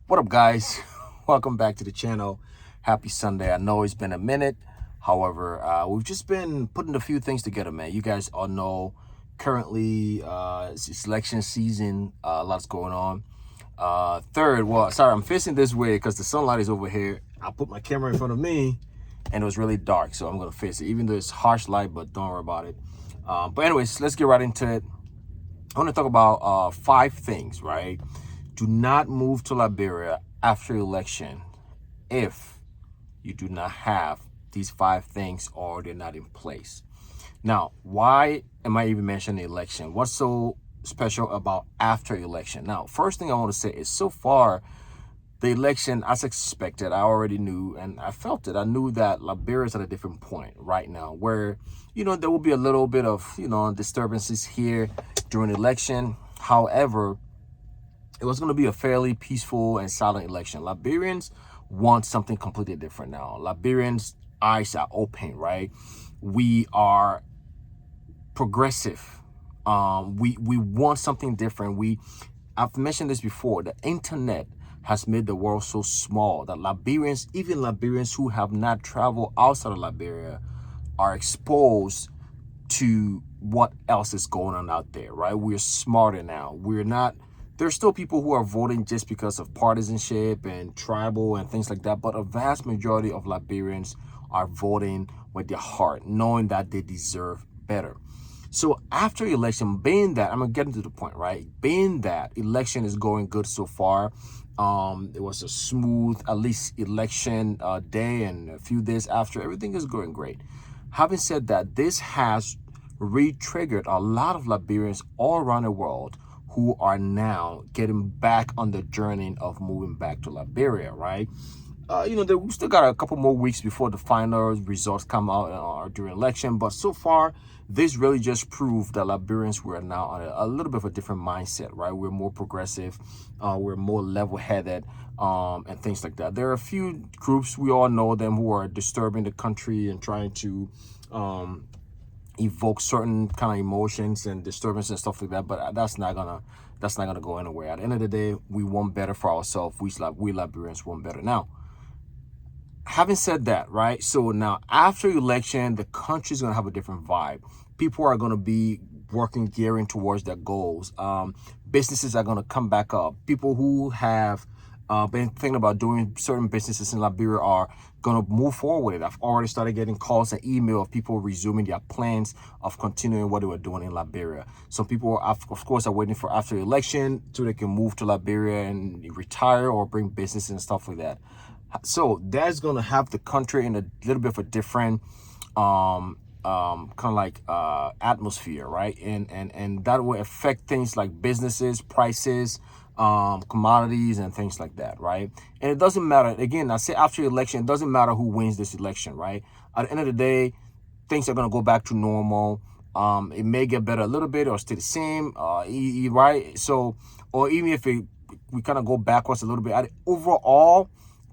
What up, guys? Welcome back to the channel. Happy Sunday. I know it's been a minute. However, we've just been putting a few things together, man. You guys all know currently it's election season. Lots going on. I'm facing this way because the sunlight is over here. I put my camera in front of me and it was really dark, so I'm going to face it, even though it's harsh light, but don't worry about it. But anyways, let's get right into it. I want to talk about 5 things, right? Do not move to Liberia after election if you do not have these 5 things or they're not in place. Now, why am I even mentioning the election? What's so special about after election? Now, first thing I want to say is so far, the election, as expected, I already knew and I felt it. I knew that Liberia is at a different point right now where, there will be a little bit of, disturbances here during the election. However, it was going to be a fairly peaceful and silent election. Liberians want something completely different now. Liberians' eyes are open, right? We are progressive. We want something different. I've mentioned this before. The internet has made the world so small that Liberians, even Liberians who have not traveled outside of Liberia, are exposed to what else is going on out there, right? We're smarter now. We're not, there's still people who are voting just because of partisanship and tribal and things like that, but a vast majority of Liberians are voting with their heart, knowing that they deserve better. So after election, being that, I'm gonna get into the point, right? Being that election is going good so far, it was a smooth, at least election day, and a few days after, everything is going great. Having said that, this has re-triggered a lot of Liberians all around the world who are now getting back on the journey of moving back to Liberia, right? We still got a couple more weeks before the final results come out during election, but so far, this really just proved that Liberians were now on a little bit of a different mindset, right? We're more progressive, we're more level-headed, and things like that. There are a few groups, we all know them, who are disturbing the country and trying to evoke certain kind of emotions and disturbance and stuff like that, but that's not gonna go anywhere. At the end of the day, we want better for ourselves. We Liberians want better. Now, having said that, right? So now after election, the country's going to have a different vibe. People are going to be working, gearing towards their goals. Businesses are going to come back up. People who have been thinking about doing certain businesses in Liberia are going to move forward with it. I've already started getting calls and email of people resuming their plans of continuing what they were doing in Liberia. Some people, of course, are waiting for after election so they can move to Liberia and retire or bring business and stuff like that. So that's going to have the country in a little bit of a different kind of like atmosphere, right? And that will affect things like businesses, prices, commodities, and things like that, right? And it doesn't matter. Again, I say after the election, it doesn't matter who wins this election, right? At the end of the day, things are going to go back to normal. It may get better a little bit or stay the same, right? So, or even if we kind of go backwards a little bit, overall,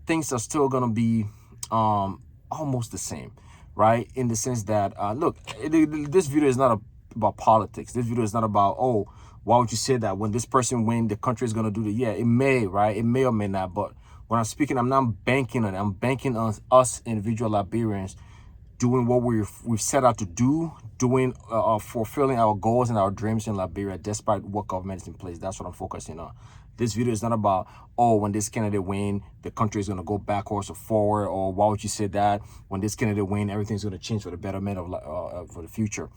things are still going to be almost the same, right? In the sense that, look, this video is not about politics. This video is not about, oh, why would you say that when this person win, the country is going to do the, yeah, it may, right? It may or may not. But when I'm speaking, I'm not banking on it. I'm banking on us individual Liberians doing what we've set out to do, doing fulfilling our goals and our dreams in Liberia, despite what government is in place. That's what I'm focusing on. This video is not about, oh, when this candidate win, the country is going to go backwards or forward, or why would you say that? When this candidate win, everything's going to change for the betterment of for the future.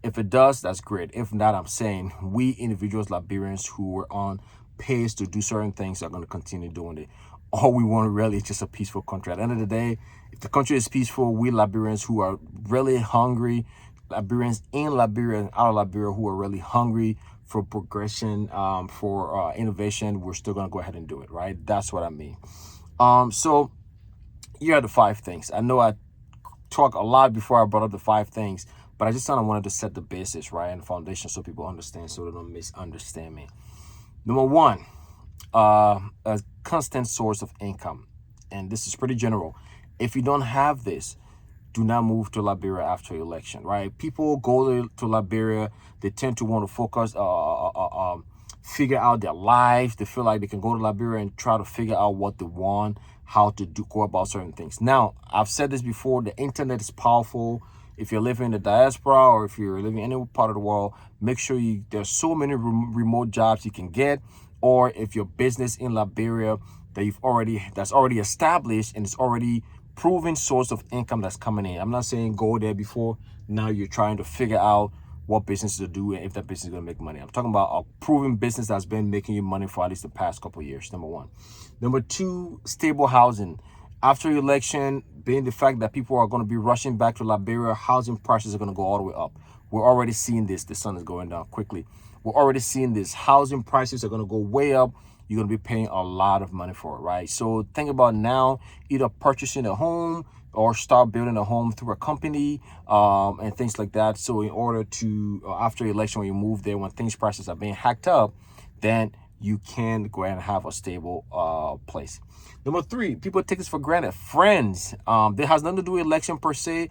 If it does, that's great. If not, I'm saying we individuals, Liberians who were on pace to do certain things are going to continue doing it. All we want really is just a peaceful country. At the end of the day, if the country is peaceful, we Liberians who are really hungry, Liberians in Liberia and out of Liberia who are really hungry for progression, for innovation, we're still going to go ahead and do it, right? That's what I mean. So here are the 5 things. I know I talked a lot before I brought up the 5 things, but I just kind of wanted to set the basis, right, and the foundation so people understand, so they don't misunderstand me. Number 1, a constant source of income. And this is pretty general. If you don't have this, do not move to Liberia after election, right? People go to Liberia, they tend to want to focus, figure out their life. They feel like they can go to Liberia and try to figure out what they want, how to go about certain things. Now, I've said this before, the internet is powerful. If you're living in the diaspora or if you're living in any part of the world, make sure there's so many remote jobs you can get. Or if your business in Liberia that's already established and it's already proven source of income that's coming in. I'm not saying go there before now you're trying to figure out what business to do and if that business is going to make money. I'm talking about a proven business that's been making you money for at least the past couple of years, number one. Number two, stable housing. After the election, being the fact that people are going to be rushing back to Liberia, housing prices are going to go all the way up. We're already seeing this. The sun is going down quickly. We're already seeing this. Housing prices are going to go way up. You're going to be paying a lot of money for it, right? So think about now, either purchasing a home or start building a home through a company and things like that. So in order to, after the election, when you move there, when prices are being hacked up, then you can go ahead and have a stable place. Number three, people take this for granted. Friends. That has nothing to do with election per se,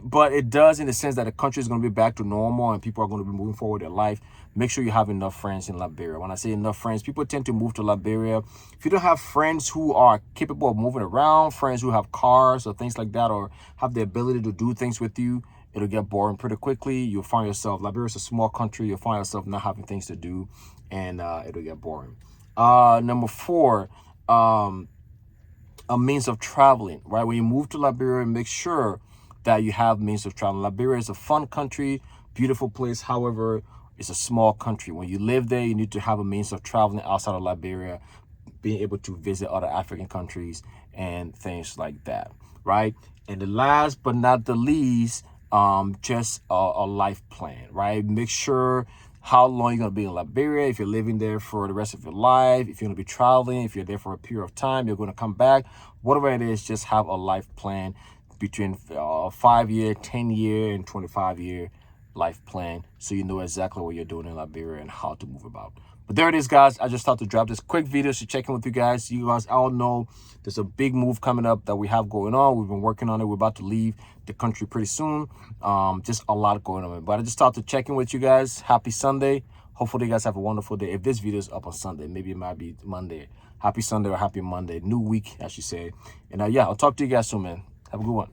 but it does in the sense that the country is going to be back to normal and people are going to be moving forward in life. Make sure you have enough friends in Liberia. When I say enough friends, people tend to move to Liberia. If you don't have friends who are capable of moving around, friends who have cars or things like that, or have the ability to do things with you, it'll get boring pretty quickly. You'll find yourself, Liberia is a small country, you'll find yourself not having things to do, and it'll get boring. Number four, a means of traveling, right? When you move to Liberia, make sure that you have means of traveling. Liberia is a fun country, beautiful place. However, it's a small country. When you live there, you need to have a means of traveling outside of Liberia, being able to visit other African countries and things like that, right? And the last but not the least, just a life plan, right? Make sure how long you're going to be in Liberia, if you're living there for the rest of your life, if you're going to be traveling, if you're there for a period of time, you're going to come back, whatever it is, just have a life plan between 5-year, 10-year, and 25-year life plan, so you know exactly what you're doing in Liberia and how to move about. But there it is, guys. I just thought to drop this quick video to check in with you guys. You guys all know there's a big move coming up that we have going on. We've been working on it. We're about to leave the country pretty soon. Just a lot going on. But I just thought to check in with you guys. Happy Sunday. Hopefully you guys have a wonderful day. If this video is up on Sunday, maybe it might be Monday. Happy Sunday or happy Monday. New week, as you say. And yeah, I'll talk to you guys soon, man. Have a good one.